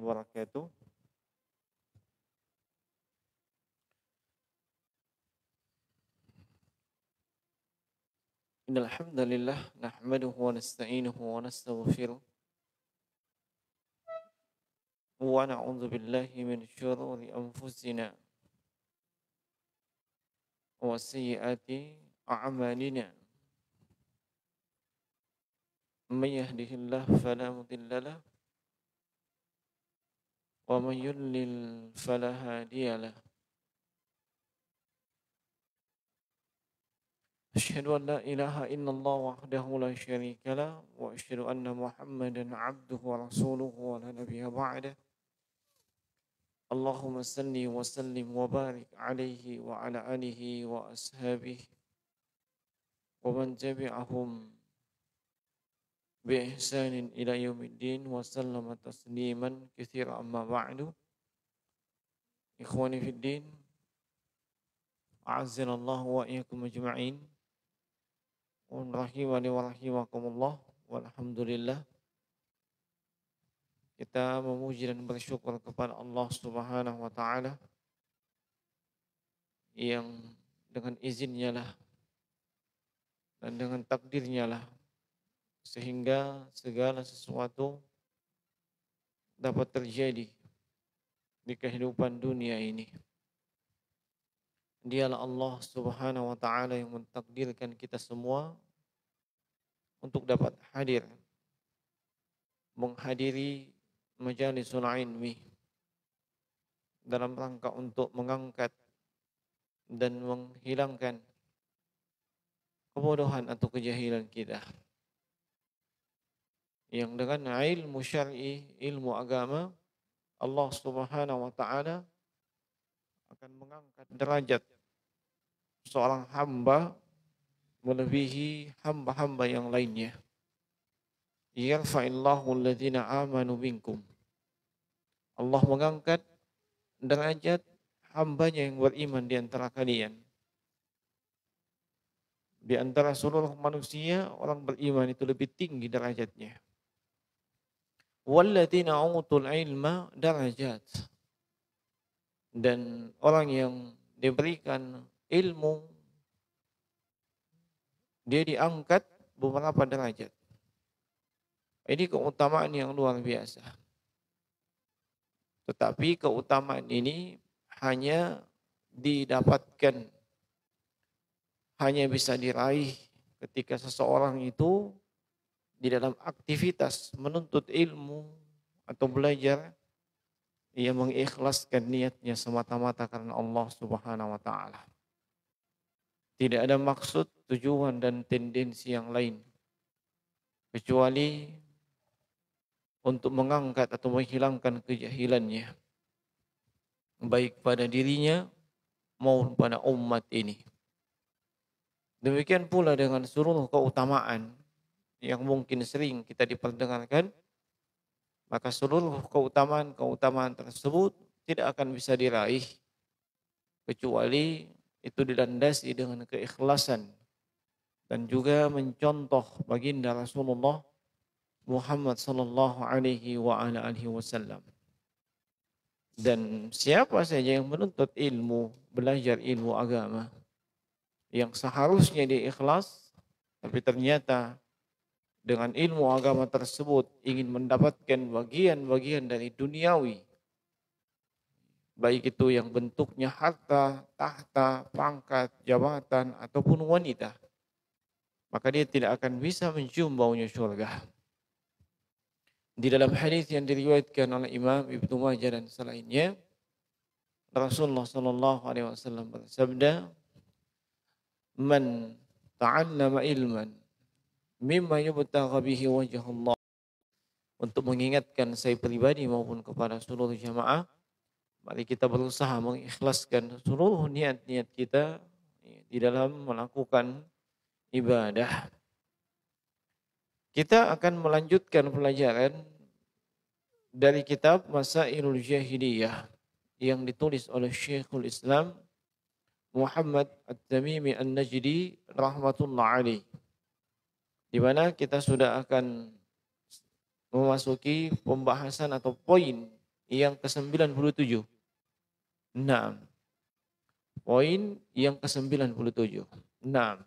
wabarakatuh. Innal hamdalillah nahmaduhu wa nasta'inuhu wa nastaghfiruh wa na'udzu billahi min syururi anfusina wa sayyiati a'malina. May yahdihillahu fala mudilla lahu wa may yudlil fala hadiya lahu. Asyhadu an la ilaha illallah wahdahu la syarika lah wa asyhadu anna Muhammadan 'abduhu wa rasuluhu wa la nabiyya ba'dah. Allahumma salli wa sallim wa barik alaihi wa ala alihi wa ashabihi wa man tabi'ahum bi ihsanin ila yaumiddin wa sallama tasliman katsiran amma ba'du. Ikhwani fid din, a'azzanallahu wa iyyakum ajma'in. Wa rahimani wa rahimakumullah. Walhamdulillah, kita memuji dan bersyukur kepada Allah Subhanahu wa taala yang dengan izinnya lah dan dengan takdirnya lah sehingga segala sesuatu dapat terjadi di kehidupan dunia ini. Dialah Allah Subhanahu wa taala yang mentakdirkan kita semua untuk dapat hadir menghadiri majalisul ilmi dalam rangka untuk mengangkat dan menghilangkan kebodohan atau kejahilan kita, yang dengan ilmu syar'i, ilmu agama, Allah Subhanahu wa taala akan mengangkat derajat seorang hamba melebihi hamba-hamba yang lainnya. Yarfa'illahu alladhina amanu minkum. Allah mengangkat derajat hambanya yang beriman di antara kalian. Di antara seluruh manusia, orang beriman itu lebih tinggi derajatnya. Walladzina utul ilma darajat. Dan orang yang diberikan ilmu, dia diangkat beberapa derajat. Ini keutamaan yang luar biasa. Tetapi keutamaan ini hanya didapatkan, hanya bisa diraih ketika seseorang itu di dalam aktivitas menuntut ilmu atau belajar, ia mengikhlaskan niatnya semata-mata karena Allah Subhanahu wa taala. Tidak ada maksud, tujuan dan tendensi yang lain kecuali untuk mengangkat atau menghilangkan kejahilannya, baik pada dirinya maupun pada umat ini. Demikian pula dengan seluruh keutamaan yang mungkin sering kita diperdengarkan, maka seluruh keutamaan tersebut tidak akan bisa diraih kecuali itu dilandasi dengan keikhlasan dan juga mencontoh baginda Rasulullah Muhammad sallallahu alaihi wa ala alihi wasallam. Dan siapa saja yang menuntut ilmu, belajar ilmu agama yang seharusnya dia ikhlas, tapi ternyata dengan ilmu agama tersebut ingin mendapatkan bagian-bagian dari duniawi, baik itu yang bentuknya harta, tahta, pangkat, jabatan ataupun wanita, maka dia tidak akan bisa mencium baunya surga. Di dalam hadis yang diriwayatkan oleh Imam Ibnu Majah dan selainnya, Rasulullah sallallahu alaihi wasallam bersabda, "Man ta'allama ilman mimma yubtagha bihi wajhullah." Untuk mengingatkan saya pribadi maupun kepada seluruh jamaah, mari kita berusaha mengikhlaskan seluruh niat-niat kita di dalam melakukan ibadah. Kita akan melanjutkan pelajaran dari kitab Masailul Jahiliyah yang ditulis oleh Syekhul Islam Muhammad At-Tamimi An-Najdi rahmatullah alaih, di mana kita sudah akan memasuki pembahasan atau poin yang ke-97. Nah, poin yang ke-97. Nah,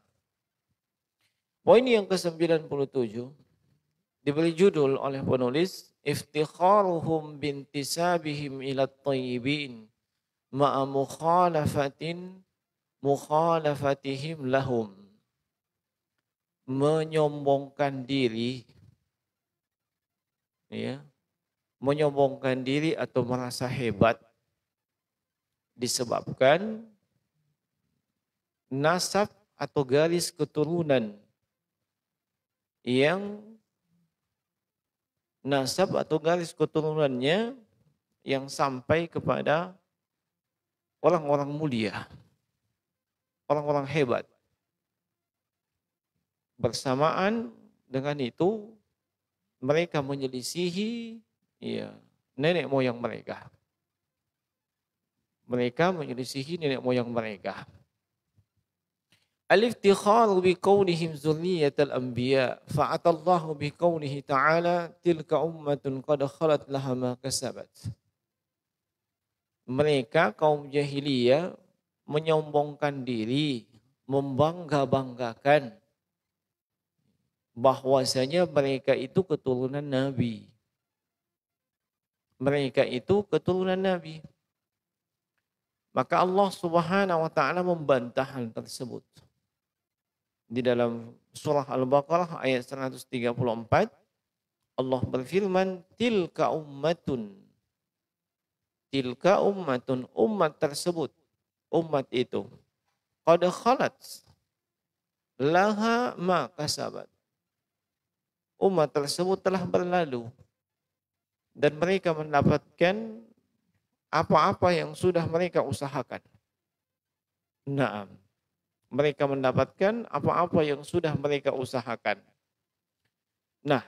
poin yang ke-97 diberi judul oleh penulis iftikharuhum bintisabihim ila tayyibin ma'a mukhalafatihim lahum. Menyombongkan diri, ya, menyombongkan diri atau merasa hebat disebabkan nasab atau garis keturunan yang nasab atau garis keturunannya yang sampai kepada orang-orang mulia, orang-orang hebat. Bersamaan dengan itu mereka menyelisihi, ya, nenek moyang mereka. Mereka menyelisihi nenek moyang mereka. Al-iftikharu biqaunihim zurriyatal anbiya fa'atallahu biqaunihi ta'ala tilka ummatun qad khalat laha ma kasabat. Mereka kaum jahiliyah menyombongkan diri, membangga-banggakan bahwasanya mereka itu keturunan Nabi. Mereka itu keturunan Nabi. Maka Allah Subhanahu wa taala membantah hal tersebut. Di dalam surah Al-Baqarah ayat 134 Allah berfirman tilka ummatun umat tersebut, umat itu qad khalat laha ma kasabat. Umat tersebut telah berlalu dan mereka mendapatkan apa-apa yang sudah mereka usahakan. Naam. Mereka mendapatkan apa-apa yang sudah mereka usahakan. Nah,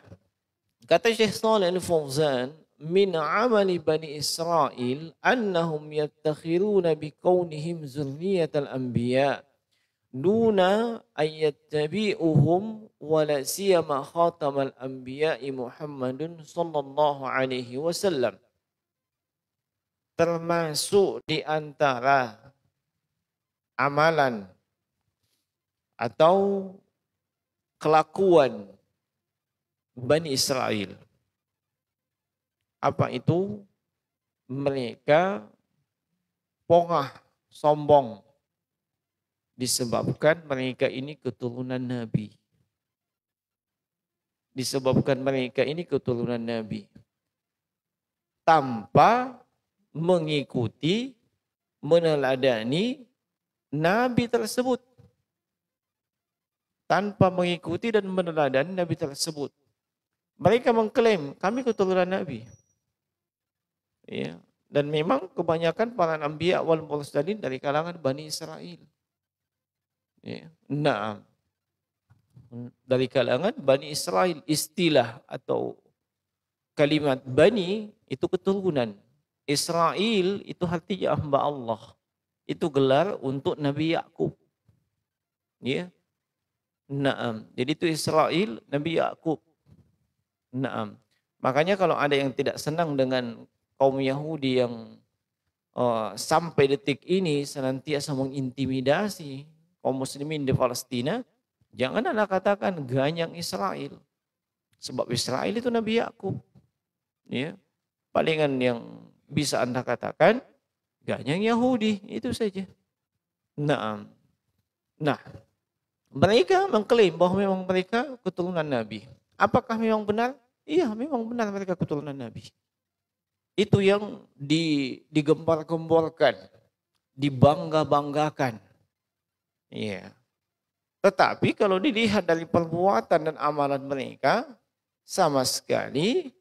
kata Syekh Shalih Al-Fauzan, min amali Bani Israel annahum yattakhiruna biqaunihim zurriyatal anbiya duna ayyattabi'uhum wala siyama khatamal anbiya'i Muhammadun sallallahu alaihi wasallam. Termasuk di antara amalan atau kelakuan Bani Israel. Apa itu? Mereka pongah, sombong. Disebabkan mereka ini keturunan Nabi. Disebabkan mereka ini keturunan Nabi. Tanpa mengikuti, meneladani Nabi tersebut. Tanpa mengikuti dan meneladani Nabi tersebut. Mereka mengklaim, kami keturunan Nabi. Ya. Dan memang kebanyakan para anbiya wal mursalin dari kalangan Bani Israel. Ya. Nah, dari kalangan Bani Israel, istilah atau kalimat Bani itu keturunan. Israel itu artinya hamba Allah. Itu gelar untuk Nabi Yakub. Ya. Naam. Jadi itu Israel, Nabi Yakub. Naam. Makanya kalau ada yang tidak senang dengan kaum Yahudi yang sampai detik ini senantiasa mengintimidasi kaum muslimin di Palestina, jangan Anda katakan ganyang Israel. Sebab Israel itu Nabi Yakub. Ya. Palingan yang bisa Anda katakan ganyang Yahudi, itu saja. Naam. Nah, mereka mengklaim bahwa memang mereka keturunan Nabi. Apakah memang benar? Iya, memang benar mereka keturunan Nabi. Itu yang digembar-gemborkan, dibangga-banggakan. Iya. Tetapi kalau dilihat dari perbuatan dan amalan mereka, sama sekali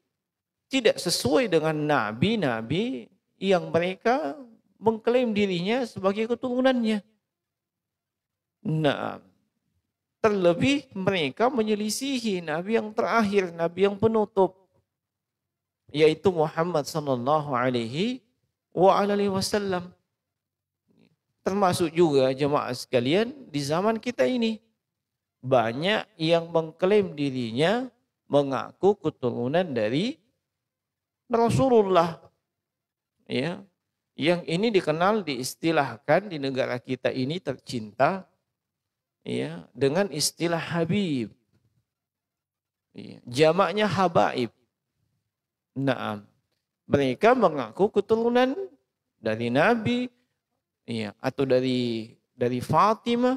tidak sesuai dengan nabi-nabi yang mereka mengklaim dirinya sebagai keturunannya. Nah, terlebih mereka menyelisihi Nabi yang terakhir, Nabi yang penutup, yaitu Muhammad sallallahu alaihi wasallam. Termasuk juga jemaah sekalian di zaman kita ini. Banyak yang mengklaim dirinya mengaku keturunan dari Rasulullah. Ya, yang ini dikenal diistilahkan di negara kita ini tercinta ya dengan istilah Habib. Ya, jamaknya habaib. Naam. Mereka mengaku keturunan dari Nabi iya atau dari Fatimah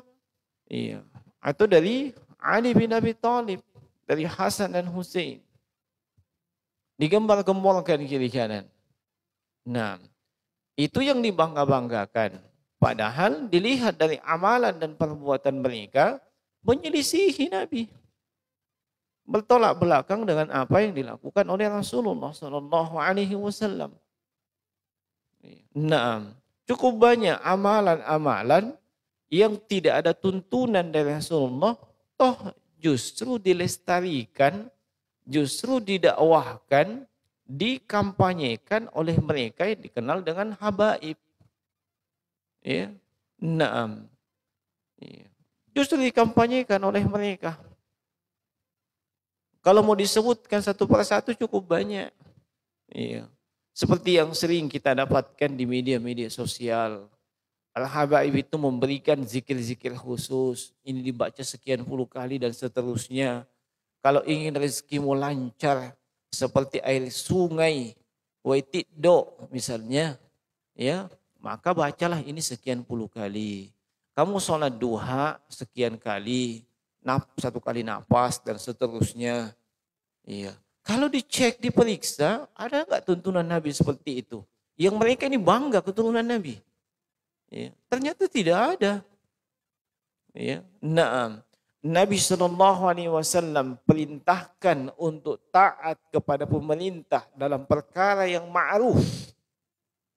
iya atau dari Ali bin Abi Thalib, dari Hasan dan Hussein. Digembar-gemborkan kiri kanan. Nah, itu yang dibangga-banggakan. Padahal dilihat dari amalan dan perbuatan mereka menyelisihi Nabi. Bertolak belakang dengan apa yang dilakukan oleh Rasulullah Sallallahu Alaihi Wasallam. Nah, cukup banyak amalan-amalan yang tidak ada tuntunan dari Rasulullah, toh justru dilestarikan, justru didakwahkan, dikampanyekan oleh mereka yang dikenal dengan habaib. Ya, naam. Ya. Justru dikampanyekan oleh mereka. Kalau mau disebutkan satu persatu cukup banyak. Iya. Seperti yang sering kita dapatkan di media-media sosial. Al-Habaib itu memberikan zikir-zikir khusus. Ini dibaca sekian puluh kali dan seterusnya. Kalau ingin rezekimu lancar seperti air sungai, waitiddo misalnya, ya, maka bacalah ini sekian puluh kali. Kamu sholat duha sekian kali, satu kali napas dan seterusnya. Iya. Kalau dicek, diperiksa, ada nggak tuntunan Nabi seperti itu? Yang mereka ini bangga keturunan Nabi. Ya. Ternyata tidak ada. Ya. Naam. Nabi SAW perintahkan untuk taat kepada pemerintah dalam perkara yang ma'ruf.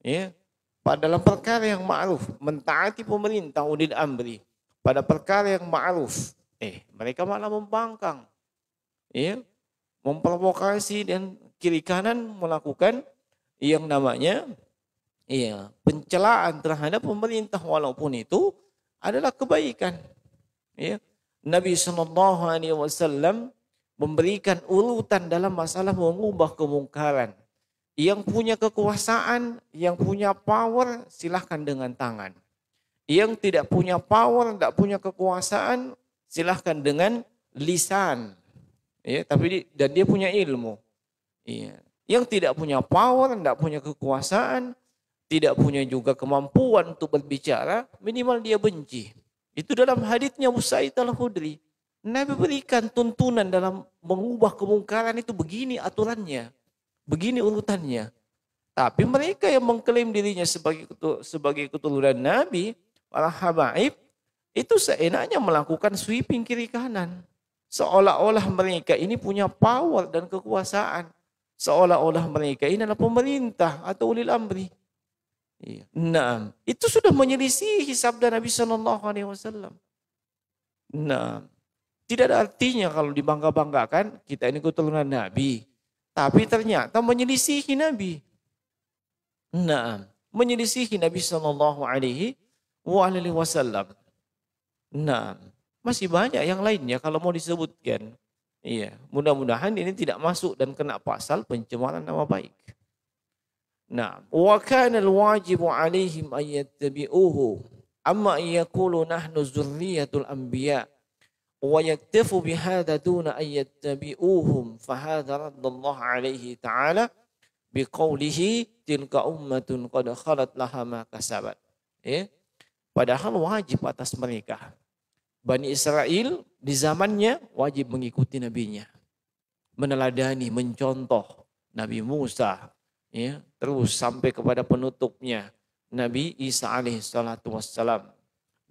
Ya. Dalam perkara yang ma'ruf, mentaati pemerintah ulil amri pada perkara yang ma'ruf. Mereka malah membangkang. Ya. Memprovokasi dan kiri kanan melakukan yang namanya pencelaan terhadap pemerintah walaupun itu adalah kebaikan. Ya. Nabi SAW memberikan urutan dalam masalah mengubah kemungkaran. Yang punya kekuasaan, yang punya power silahkan dengan tangan. Yang tidak punya power, tidak punya kekuasaan silahkan dengan lisan. Ya, dan dia punya ilmu. Ya. Yang tidak punya power, tidak punya kekuasaan, tidak punya juga kemampuan untuk berbicara, minimal dia benci. Itu dalam haditsnya Abu Sa'id Al-Khudri. Nabi berikan tuntunan dalam mengubah kemungkaran itu begini aturannya, begini urutannya. Tapi mereka yang mengklaim dirinya sebagai keturunan Nabi, para habaib, itu seenaknya melakukan sweeping kiri kanan. Seolah-olah mereka ini punya power dan kekuasaan. Seolah-olah mereka ini adalah pemerintah atau ulil amri. Nah, itu sudah menyelisih sabda Nabi SAW. Nah, tidak ada artinya kalau dibangga-banggakan kita ini keturunan Nabi. Tapi ternyata menyelisihi Nabi. Nah, menyelisihi Nabi SAW. Nah, masih banyak yang lainnya kalau mau disebutkan. Iya, mudah-mudahan ini tidak masuk dan kena pasal pencemaran nama baik. Nah, wa kana al-wajibu 'alaihim ay yattabi'uhu amma yaqulu nahnu zurriyatul anbiya wa yaktafu bihadha duna ay yattabi'uhum fa hadha raddallahu 'alaihi ta'ala biqaulihi tilka ummatun qad khalat laha ma kasabat. Ya. Padahal wajib atas mereka. Bani Israel di zamannya wajib mengikuti nabinya. Meneladani, mencontoh Nabi Musa, ya, terus sampai kepada penutupnya Nabi Isa alaihissalatu wassalam.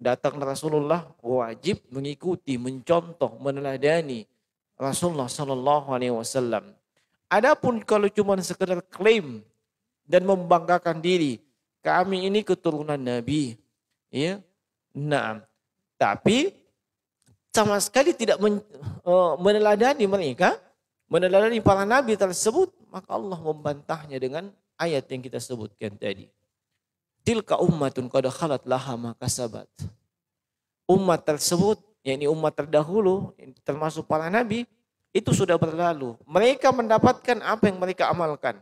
Datang Rasulullah wajib mengikuti, mencontoh, meneladani Rasulullah sallallahu alaihi wasallam. Adapun kalau cuma sekedar klaim dan membanggakan diri, kami ini keturunan Nabi, ya. Nah, tapi sama sekali tidak meneladani mereka, meneladani para nabi tersebut, maka Allah membantahnya dengan ayat yang kita sebutkan tadi. Tilka ummatun qad khalat laha ma kasabat. Umat tersebut, yakni umat terdahulu, termasuk para nabi, itu sudah berlalu. Mereka mendapatkan apa yang mereka amalkan.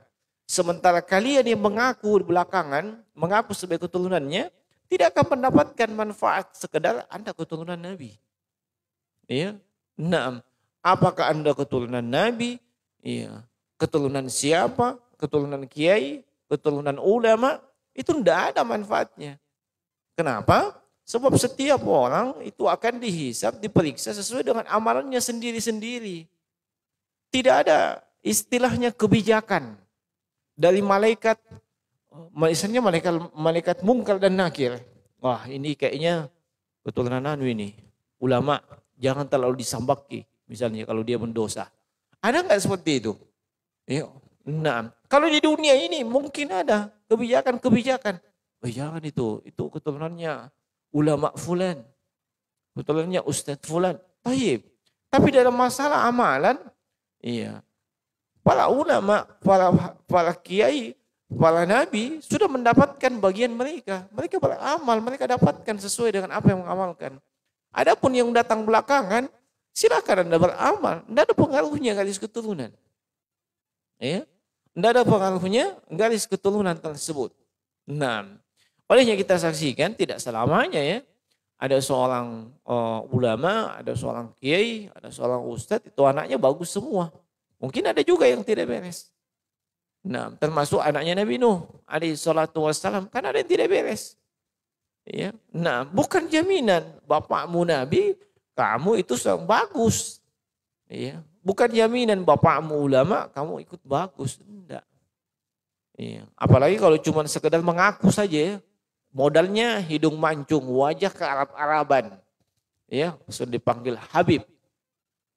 Sementara kalian yang mengaku belakangan, mengaku sebagai keturunannya, tidak akan mendapatkan manfaat sekedar Anda keturunan Nabi. Ya. Naam. Apakah Anda keturunan Nabi? Iya. Keturunan siapa? Keturunan kiai? Keturunan ulama? Itu tidak ada manfaatnya. Kenapa? Sebab setiap orang itu akan dihisab, diperiksa sesuai dengan amalannya sendiri-sendiri. Tidak ada istilahnya kebijakan dari malaikat, misalnya malaikat mungkar dan nakir. Wah, ini kayaknya keturunan anu ini. Ulama, jangan terlalu disambaki. Misalnya kalau dia mendosa. Ada nggak seperti itu? Ya. Nah, kalau di dunia ini mungkin ada kebijakan-kebijakan. Oh, jangan itu keturunannya ulama fulan. Keturunannya ustadz fulan. Taib. Tapi dalam masalah amalan, iya. Para ulama, para kiai, para nabi sudah mendapatkan bagian mereka. Mereka beramal, mereka dapatkan sesuai dengan apa yang mengamalkan. Adapun yang datang belakangan, silakan Anda beramal. Tidak ada pengaruhnya garis keturunan. Ya, tidak ada pengaruhnya garis keturunan tersebut. Nah, olehnya kita saksikan tidak selamanya ya. Ada seorang ulama, ada seorang kiai, ada seorang ustadz, itu anaknya bagus semua. Mungkin ada juga yang tidak beres. Nah, termasuk anaknya Nabi Nuh alaihi salatu wassalam, kan ada yang tidak beres. Ya. Nah, bukan jaminan bapakmu Nabi, kamu itu sedang bagus. Ya. Bukan jaminan bapakmu ulama, kamu ikut bagus. Tidak. Ya. Apalagi kalau cuma sekedar mengaku saja, modalnya hidung mancung, wajah ke Arab-Araban. Ya, sudah dipanggil Habib.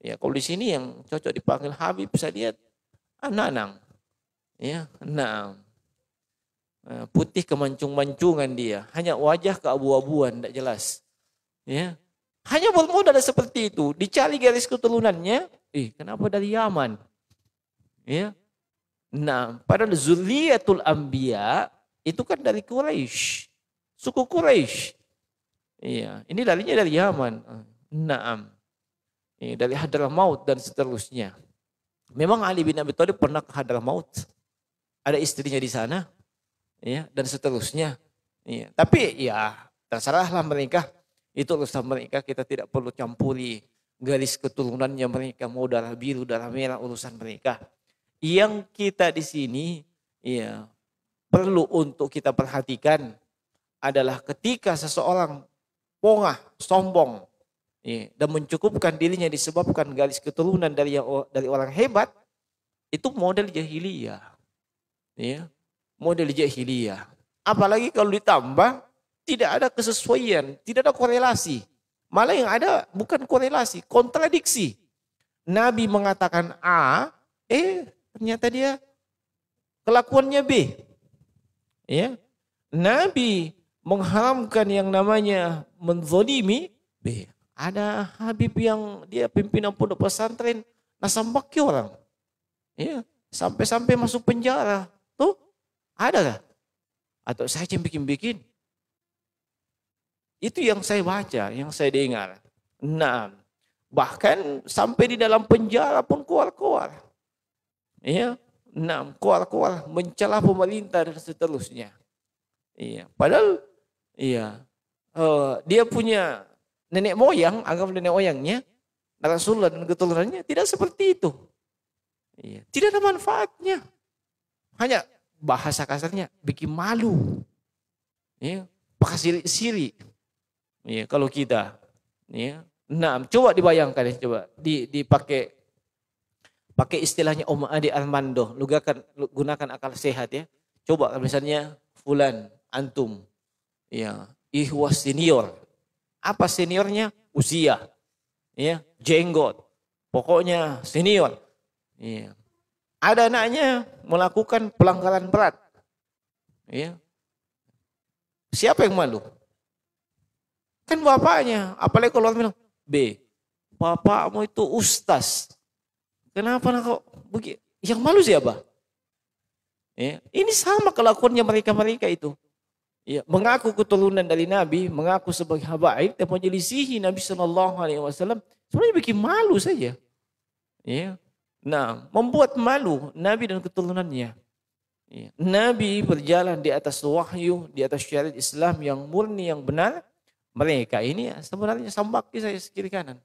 Ya, kalau di sini yang cocok dipanggil Habib, bisa lihat Nanang. Ya, nah, putih kemancung-mancungan dia, hanya wajah keabu-abuan, tidak jelas. Ya, hanya bermodal seperti itu, dicari garis keturunannya, kenapa dari Yaman? Ya, nah, padahal Zuriyatul Anbiya itu kan dari Quraisy, suku Quraisy. Iya, ini darinya dari Yaman. Naam. Dari Hadramaut dan seterusnya. Memang Ali bin Abi Thalib pernah ke Hadramaut. Ada istrinya di sana. Ya, dan seterusnya. Ya, tapi ya terserahlah mereka. Itu urusan mereka, kita tidak perlu campuri garis keturunannya mereka. Mau darah biru, darah merah, urusan mereka. Yang kita di sini ya perlu untuk kita perhatikan adalah ketika seseorang pongah, sombong, dan mencukupkan dirinya disebabkan garis keturunan dari orang hebat, itu model jahiliyah. Ya, model jahiliyah. Apalagi kalau ditambah tidak ada kesesuaian, tidak ada korelasi. Malah yang ada bukan korelasi, kontradiksi. Nabi mengatakan A, ternyata dia kelakuannya B. Ya. Nabi mengharamkan yang namanya menzolimi B. Ada Habib yang dia pimpinan pondok pesantren nasambaki orang. Ya, sampai-sampai masuk penjara. Tuh, ada gak? Atau saya yang bikin-bikin? Itu yang saya baca, yang saya dengar. Nah, bahkan sampai di dalam penjara pun keluar-keluar. Ya, nah, keluar-keluar mencela pemerintah dan seterusnya. Iya, padahal iya, dia punya nenek moyang, anggap nenek moyangnya, Rasulullah dan keturunannya tidak seperti itu. Iya, tidak ada manfaatnya. Hanya bahasa kasarnya bikin malu. Iya, pakai sirik-sirik. Iya, kalau kita, iya. Nah, coba dibayangkan ya, coba pakai istilahnya Om Adi Armando, gunakan akal sehat ya. Coba misalnya fulan, antum, ya, ihwas senior. Apa seniornya? Usia, ya, jenggot, pokoknya senior. Ya. Ada anaknya melakukan pelanggaran berat, ya. Siapa yang malu? Kan bapaknya. Apalagi kalau orang bilang B, bapakmu itu ustaz. Kenapa kok begitu? Yang malu siapa? Ya. Ini sama kelakuannya mereka itu. Ya, mengaku keturunan dari Nabi, mengaku sebagai habaib, dan menjelisihi Nabi SAW, sebenarnya bikin malu saja. Ya. Nah, membuat malu Nabi dan keturunannya. Iya. Nabi berjalan di atas wahyu, di atas syariat Islam yang murni, yang benar. Mereka ini sebenarnya sambaki saya kiri kanan.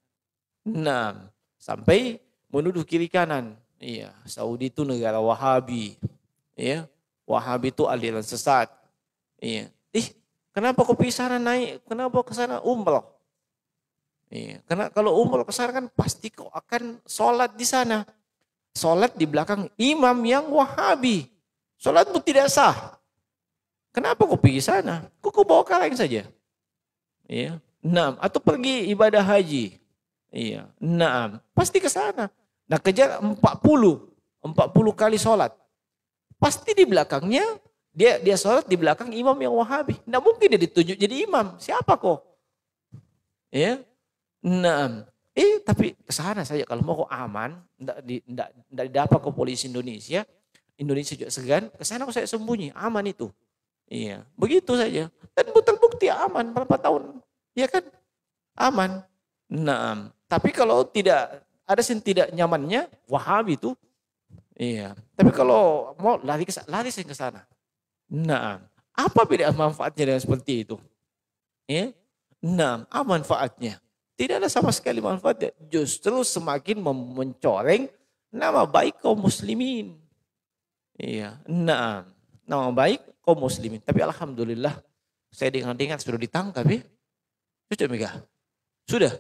Nah, sampai menuduh kiri kanan. Iya, Saudi itu negara Wahabi. Iya, Wahabi itu aliran sesat. Iya. Kenapa kau pergi sana naik? Kenapa ke sana umroh? Iya, karena kalau umroh ke sana kan pasti kau akan sholat di sana. Sholat di belakang imam yang Wahabi. Sholatmu tidak sah. Kenapa kau pergi sana? Kau bawa kaleng saja. Iya. Nah, atau pergi ibadah haji. Iya. Nah, pasti ke sana. Nah, kejar 40 kali sholat. Pasti di belakangnya dia sholat di belakang imam yang Wahabi. Nggak mungkin dia ditunjuk jadi imam. Siapa kok? Ya. Nah, tapi ke sana saja kalau mau kok aman, enggak didapat ke polisi Indonesia. Indonesia juga segan, ke sana kok saya sembunyi, aman itu. Iya, begitu saja. Dan terbukti aman berapa tahun. Ya kan? Aman. Nah, tapi kalau tidak ada yang tidak nyamannya, Wahabi itu. Iya. Tapi kalau mau lari saya ke sana. Nah, apa beda manfaatnya dengan seperti itu? Ya. Nah, apa manfaatnya? Tidak ada sama sekali manfaatnya. Justru semakin mencoreng nama baik kaum muslimin. Iya. Nah, nama baik kaum muslimin. Tapi alhamdulillah saya dengar sudah ditangkap ya. Sudah Mega? Sudah.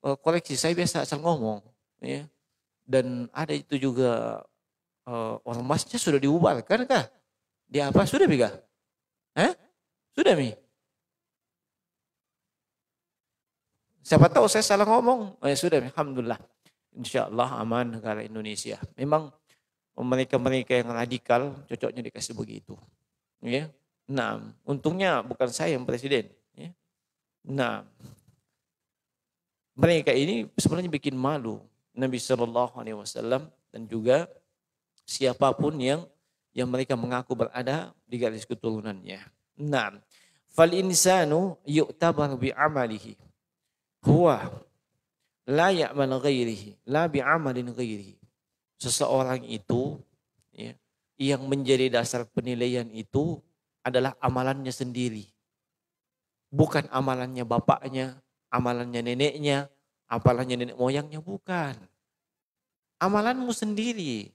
Koleksi saya biasa asal ngomong. Ya. Dan ada itu juga ormasnya sudah dibubarkan kah? Dia apa? Sudah Mega? Sudah Mi? Siapa tahu saya salah ngomong. Sudah, alhamdulillah. Insya Allah aman negara Indonesia. Memang mereka-mereka yang radikal cocoknya dikasih begitu. Ya. Nah, untungnya bukan saya yang presiden. Ya. Nah, mereka ini sebenarnya bikin malu Nabi SAW dan juga siapapun yang mereka mengaku berada di garis keturunannya. Nah, fal insanu yu'tabar bi amalihi. Huwa la ya'mal ghairihi, la bi'amalin ghairihi. Seseorang itu ya, yang menjadi dasar penilaian itu adalah amalannya sendiri. Bukan amalannya bapaknya, amalannya neneknya, amalannya nenek moyangnya, bukan. Amalanmu sendiri.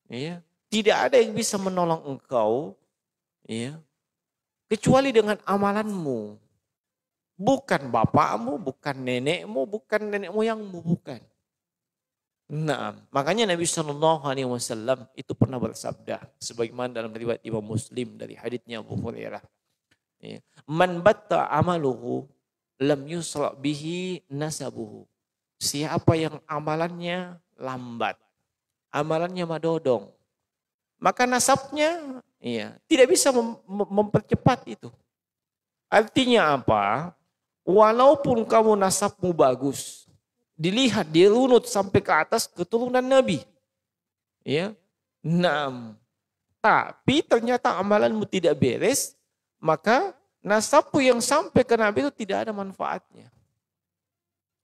Ya. Tidak ada yang bisa menolong engkau ya, kecuali dengan amalanmu. Bukan bapakmu, bukan nenekmu, bukan nenek moyangmu, bukan. Nah, makanya Nabi SAW itu pernah bersabda, sebagaimana dalam riwayat Imam Muslim dari haditsnya Abu Hurairah. Man batta amaluhu lam yusra bihi nasabuhu. Siapa yang amalannya lambat, amalannya madodong, maka nasabnya tidak bisa mempercepat itu. Artinya apa? Walaupun kamu nasabmu bagus, dilihat dirunut sampai ke atas keturunan Nabi. Ya. Nah, tapi ternyata amalanmu tidak beres, maka nasabmu yang sampai ke Nabi itu tidak ada manfaatnya.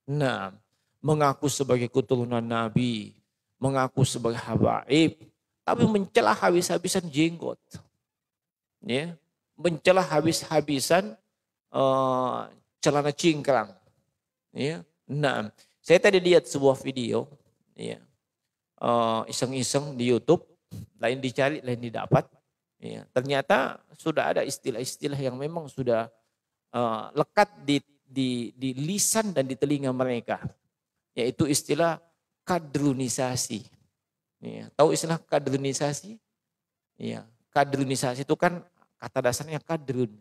Nah, mengaku sebagai keturunan Nabi, mengaku sebagai habaib, tapi mencela habis-habisan jenggot. Ya. Mencela habis-habisan celana cingkrang. Ya. Nah, saya tadi lihat sebuah video, ya, iseng-iseng di YouTube, lain dicari, lain didapat. Ya. Ternyata sudah ada istilah-istilah yang memang sudah lekat di lisan dan di telinga mereka, yaitu istilah kadrunisasi. Ya. Tahu istilah kadrunisasi? Ya. Kadrunisasi itu kan kata dasarnya kadrun.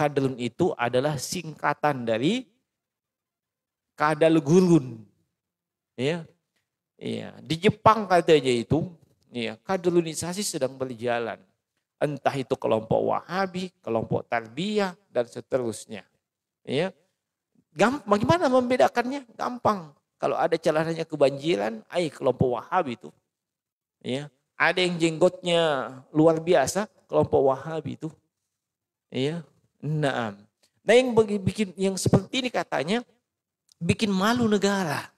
Kadrun itu adalah singkatan dari kadal gurun. Ya. Ya. Di Jepang katanya itu, ya, kadrunisasi sedang berjalan. Entah itu kelompok Wahabi, kelompok Tarbiyah, dan seterusnya. Ya. Bagaimana membedakannya? Gampang. Kalau ada celananya kebanjiran, kelompok Wahabi itu. Ya. Ada yang jenggotnya luar biasa, kelompok Wahabi itu. Ya. Nah, yang bikin yang seperti ini katanya bikin malu negara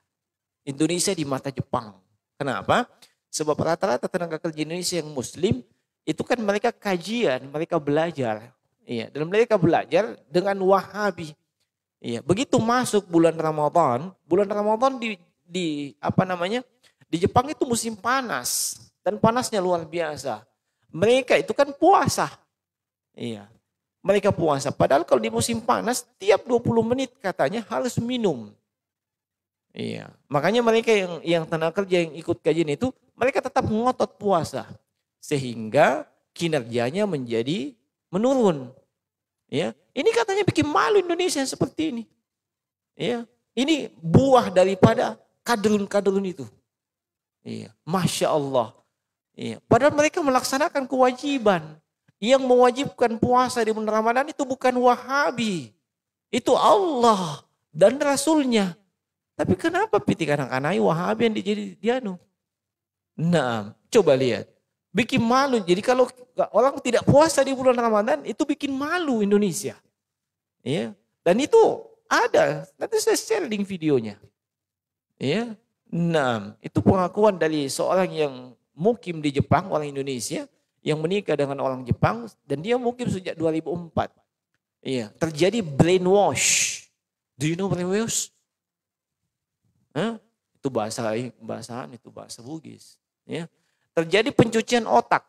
Indonesia di mata Jepang. Kenapa? Sebab rata-rata tenaga kerja Indonesia yang muslim itu kan mereka kajian, mereka belajar. Iya, dan mereka belajar dengan Wahabi. Iya, begitu masuk bulan Ramadan di apa namanya? Di Jepang itu musim panas dan panasnya luar biasa. Mereka itu kan puasa. Iya. Mereka puasa. Padahal kalau di musim panas tiap 20 menit katanya harus minum. Iya. Makanya mereka yang tenaga kerja yang ikut kajian itu mereka tetap ngotot puasa sehingga kinerjanya menjadi menurun. Ya. Ini katanya bikin malu Indonesia yang seperti ini. Ya. Ini buah daripada kadrun-kadrun itu. Iya. Masya Allah. Iya. Padahal mereka melaksanakan kewajiban. Yang mewajibkan puasa di bulan Ramadan itu bukan Wahabi. Itu Allah dan Rasulnya. Tapi kenapa piti kadang-kadang Wahabi yang jadi dianu? Nah, coba lihat. Bikin malu. Jadi kalau orang tidak puasa di bulan Ramadan itu bikin malu Indonesia. Ya. Dan itu ada. Nanti saya sharing videonya. Ya. Nah, itu pengakuan dari seorang yang mukim di Jepang, orang Indonesia. Yang menikah dengan orang Jepang dan dia mungkin sejak 2004. Iya, terjadi brainwash. Do you know brainwash? Itu bahasa Bugis. Ya. Terjadi pencucian otak.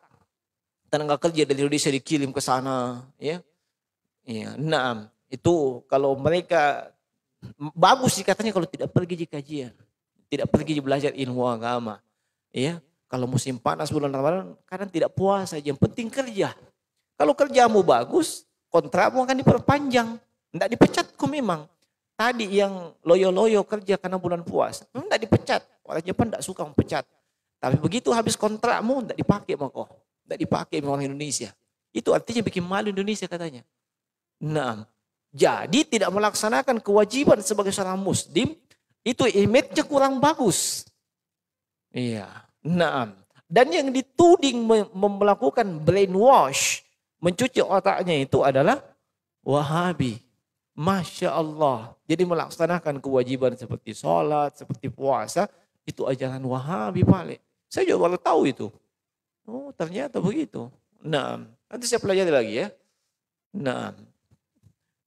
Tenaga kerja dari Indonesia dikirim ke sana, ya. Iya, nah, itu kalau mereka bagus sih katanya kalau tidak pergi kajian, tidak pergi belajar ilmu agama, ya. Kalau musim panas bulan Ramadan, kadang tidak puasa, yang penting kerja. Kalau kerjamu bagus, kontrakmu akan diperpanjang. Tidak dipecat kok memang. Tadi yang loyo-loyo kerja karena bulan puasa, memang tidak dipecat. Orang Jepang tidak suka mempecat. Tapi begitu habis kontrakmu, tidak dipakai sama kau. Tidak dipakai sama orang Indonesia. Itu artinya bikin malu Indonesia katanya. Nah, jadi tidak melaksanakan kewajiban sebagai seorang muslim, itu image-nya kurang bagus. Iya. Nah, dan yang dituding melakukan brainwash, mencuci otaknya itu adalah Wahabi. Masya Allah. Jadi melaksanakan kewajiban seperti sholat, seperti puasa, itu ajaran Wahabi paling. Saya juga baru tahu itu. Oh ternyata begitu. Nah, nanti saya pelajari lagi ya.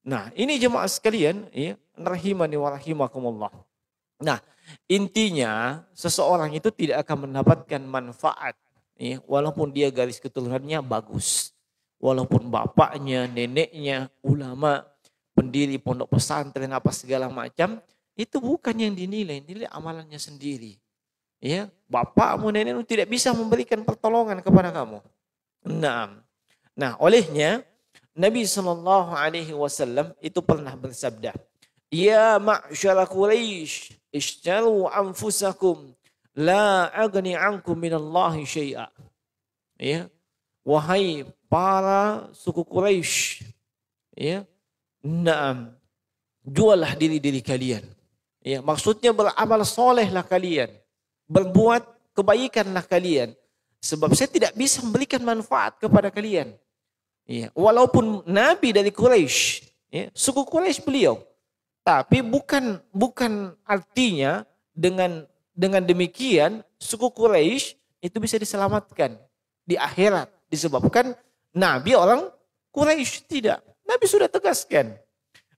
Nah ini jemaah sekalian, ya, rahimani wa rahimakumullah. Nah, intinya seseorang itu tidak akan mendapatkan manfaat, ya, walaupun dia garis keturunannya bagus, walaupun bapaknya, neneknya, ulama, pendiri pondok pesantren apa segala macam, itu bukan yang dinilai amalannya sendiri. Ya, bapakmu, nenekmu tidak bisa memberikan pertolongan kepada kamu. Nah, olehnya Nabi SAW itu pernah bersabda, "Ya ma'syara Quraisy, ishtaru anfusakum, la agni ankum minallahi syai'a." Ya, wahai para suku Quraisy, ya, jualah diri kalian. Ya, maksudnya beramal solehlah kalian, berbuat kebaikanlah kalian, sebab saya tidak bisa memberikan manfaat kepada kalian. Ya, walaupun Nabi dari Quraisy, ya, suku Quraisy beliau, tapi bukan artinya dengan demikian suku Quraisy itu bisa diselamatkan di akhirat disebabkan Nabi orang Quraisy, tidak. Nabi sudah tegaskan.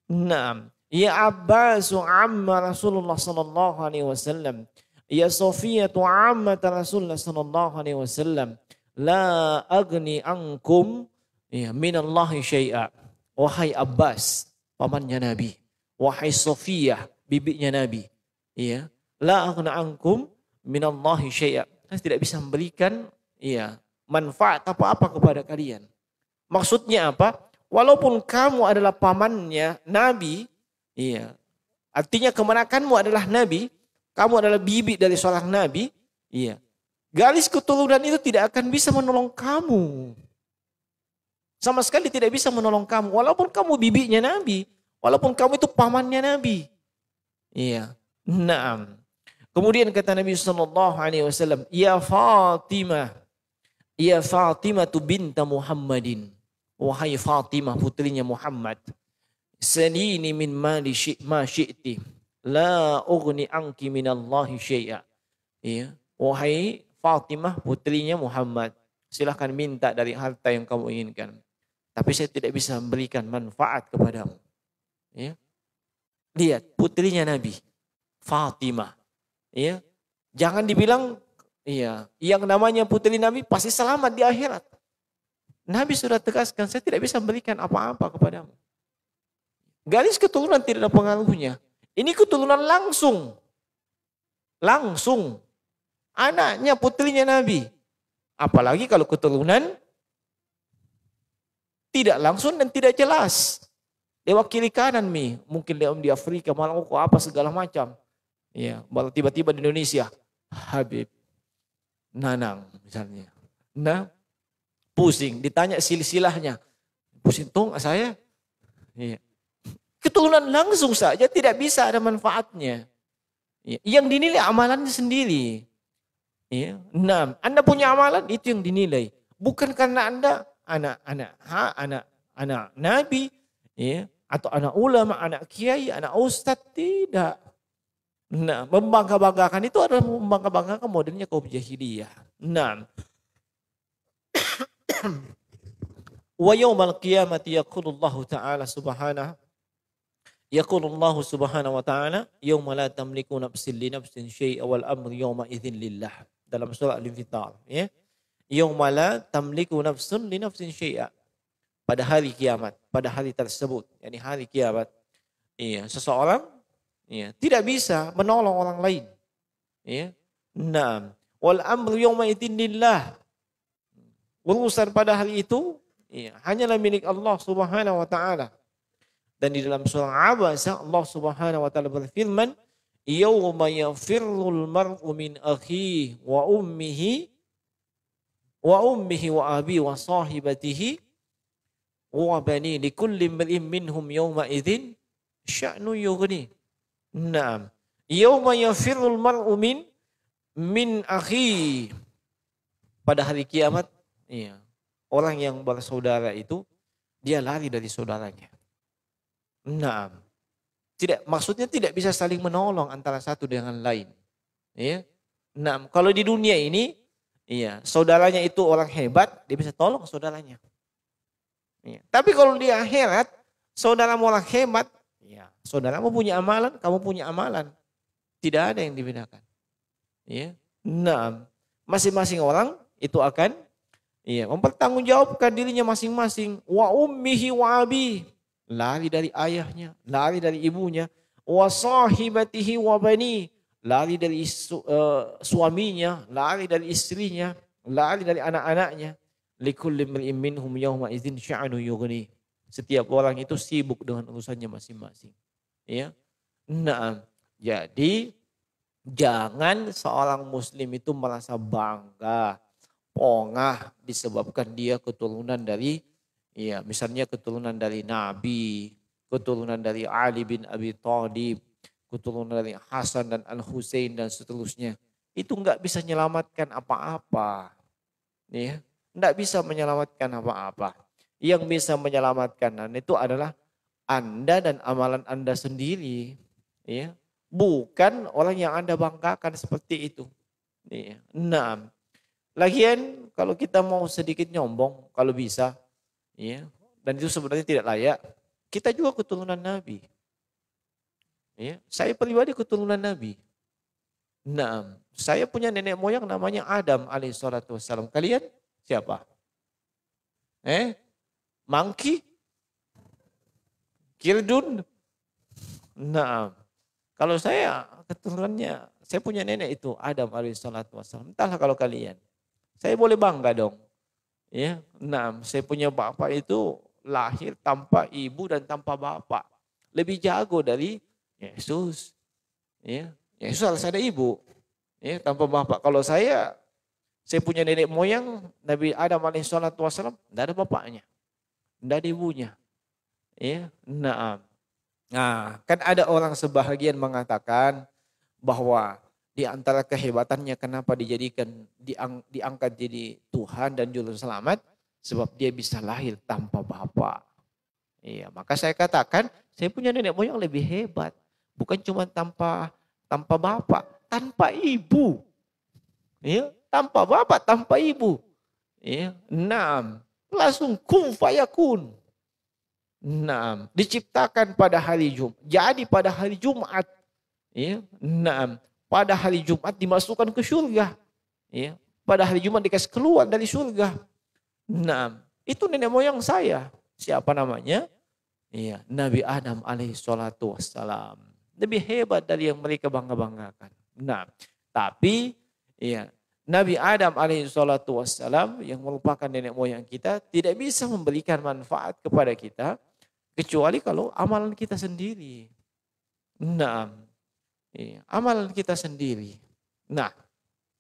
Naam, ya Abbasu amma Rasulullah sallallahu alaihi wasallam, ya Safiyatu ammat Rasulullah sallallahu alaihi wasallam, la agni ankum ya minallahi syai'a. Wahai Abbas, pamannya Nabi, wahai Safiyah, bibinya Nabi, ya, la agni ankum minallahi syai'a. Saya tidak bisa memberikan ya manfaat apa-apa kepada kalian. Maksudnya apa? Walaupun kamu adalah pamannya Nabi, iya, artinya kemenakanmu adalah Nabi, kamu adalah bibi dari seorang Nabi, iya, garis keturunan itu tidak akan bisa menolong kamu. Sama sekali tidak bisa menolong kamu, walaupun kamu bibinya Nabi, walaupun kamu itu pamannya Nabi. Iya. Naam. Kemudian kata Nabi SAW, ya Fatimah tu binta Muhammadin. Wahai Fatimah putrinya Muhammad, salini min mali ma syi'ti, la ughni anki minallahi syai'a. Ya, wahai Fatimah putrinya Muhammad. Silahkan minta dari harta yang kamu inginkan. Tapi saya tidak bisa memberikan manfaat kepadamu. Ya. Lihat putrinya Nabi. Fatimah. Ya. Jangan dibilang yang namanya putri Nabi pasti selamat di akhirat. Nabi sudah tegaskan, saya tidak bisa memberikan apa-apa kepadamu. Garis keturunan tidak ada pengaruhnya. Ini keturunan langsung. Langsung. Anaknya putrinya Nabi. Apalagi kalau keturunan tidak langsung dan tidak jelas. Lewat kiri kanan mungkin di Afrika, Maroko, apa segala macam. Ya, baru tiba-tiba di Indonesia, Habib, Nanang misalnya. Nah, pusing, ditanya silsilahnya. Pusing tuh saya. Ya. Keturunan langsung saja tidak bisa ada manfaatnya. Ya. Yang dinilai amalannya sendiri. Ya. Nah, Anda punya amalan itu yang dinilai. Bukan karena Anda anak Nabi, ya, atau anak ulama, anak kiai, anak ustadz, tidak. Nah, membangga-banggakan itu adalah membangga-banggakan modelnya kaum jahiliyah. Nah, wa yaumal qiyamati yaqulullahu ta'ala subhanahu yaqulullahu subhanahu wa ta'ala yauma la tamliku nafsin li nafsin syai'a wal amru yauma idzin lillah. Dalam surah Al-Infitar, ya. Yauma la tamliku nafsun li nafsin syai'a. Pada hari kiamat, pada hari tersebut, yakni hari kiamat, seseorang tidak bisa menolong orang lain. Ya. Naam. Wal amru yauma idzin lillah. Urusan pada hari itu hanyalah milik Allah Subhanahu wa taala. Dan di dalam surah Abasa Allah Subhanahu wa taala berfirman, "Yauma yafirrul mar'u min akhihi wa ummihi wa abi wa sahibatihi wa bani likulli imrin minhum yawma idzin sya'nu yughni." Naam. Yauma yafirrul mar'u min akhihi. Pada hari kiamat, orang yang bersaudara itu dia lari dari saudaranya. Nah, maksudnya tidak bisa saling menolong antara satu dengan lain. Ya. Nah, kalau di dunia ini, saudaranya itu orang hebat, dia bisa tolong saudaranya. Ya. Tapi kalau di akhirat, saudaramu orang hebat, saudaramu punya amalan, kamu punya amalan, tidak ada yang dibedakan. Ya. Nah, masing-masing orang itu akan mempertanggungjawabkan dirinya masing-masing. Wa ummihi wa abi. Lari dari ayahnya, lari dari ibunya. Wa sahibatihi wa bani. Lari dari suaminya, lari dari istrinya, lari dari anak-anaknya. Likulli imrin minhum yawma idzin sya'nu yughni. Setiap orang itu sibuk dengan urusannya masing-masing. Ya. Nah, jadi jangan seorang muslim itu merasa bangga, pongah disebabkan dia keturunan dari misalnya keturunan dari Nabi, keturunan dari Ali bin Abi Thalib, keturunan dari Hasan dan Al-Husain dan seterusnya. Itu enggak bisa menyelamatkan apa-apa. Ya, enggak bisa menyelamatkan apa-apa. Yang bisa menyelamatkan itu adalah Anda dan amalan Anda sendiri, ya. Bukan orang yang Anda banggakan seperti itu. Ya. Nah, lagian kalau kita mau sedikit nyombong, kalau bisa, dan itu sebenarnya tidak layak, kita juga keturunan Nabi. Ya, saya pribadi keturunan Nabi. Nah, saya punya nenek moyang namanya Adam alaihissalatu wassalam. Kalian siapa? Mangki? Kirdun? Nah, kalau saya keturunannya, saya punya nenek itu Adam alaihissalatu wassalam. Entahlah kalau kalian. Saya boleh bangga dong. Ya, nah, saya punya bapak itu lahir tanpa ibu dan tanpa bapak. Lebih jago dari Yesus. Ya, Yesus harus ada ibu. Ya, tanpa bapak. Kalau saya punya nenek moyang Nabi Adam alaihissalatu wassalam, tidak ada bapaknya, tidak ada ibunya. Ya, nah, kan ada orang sebahagian mengatakan bahwa di antara kehebatannya kenapa diangkat jadi Tuhan dan juru selamat, sebab dia bisa lahir tanpa bapak. Iya, maka saya katakan saya punya nenek moyang lebih hebat, bukan cuma tanpa bapak, tanpa ibu. Iya, tanpa bapak, tanpa ibu. Ya, naam. Langsung kun fayakun. Naam. Diciptakan pada hari Jumat. Jadi pada hari Jumat. Ya, naam. Pada hari Jumat dimasukkan ke surga. Ya, pada hari Jumat dikasih keluar dari surga. Naam. Itu nenek moyang saya. Siapa namanya? Iya, Nabi Adam alaihi salatu wassalam. Lebih hebat dari yang mereka bangga-banggakan. Nah, tapi ya, Nabi Adam alaihi salatu wassalam yang merupakan nenek moyang kita tidak bisa memberikan manfaat kepada kita kecuali kalau amalan kita sendiri. Nah, iya, amalan kita sendiri. Nah,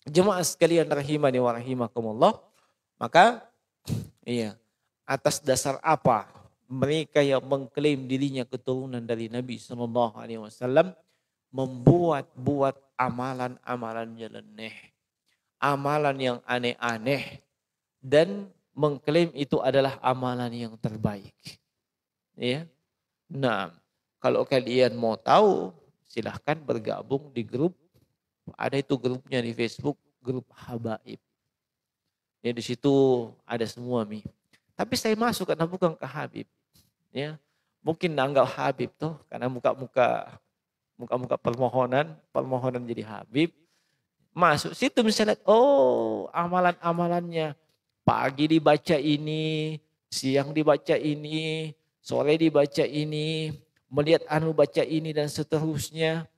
jemaah sekalian rahimani wa rahimakumullah, maka iya, atas dasar apa mereka yang mengklaim dirinya keturunan dari Nabi SAW membuat amalan-amalan nyeleneh, amalan yang aneh-aneh, dan mengklaim itu adalah amalan yang terbaik. Ya, nah, kalau kalian mau tahu, silahkan bergabung di grup. Ada itu grupnya di Facebook, grup Habaib. Ya, di situ ada semua mi. Tapi saya masuk karena bukan ke Habib. Ya, mungkin nanggap Habib tuh karena muka-muka permohonan jadi Habib. Masuk situ misalnya, oh amalan-amalannya pagi dibaca ini, siang dibaca ini, sore dibaca ini, melihat anu baca ini dan seterusnya.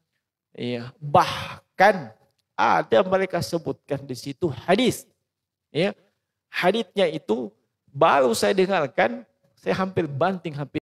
Ya, bahkan ada mereka sebutkan di situ hadis. Ya, hadisnya itu baru saya dengarkan, saya hampir banting hampir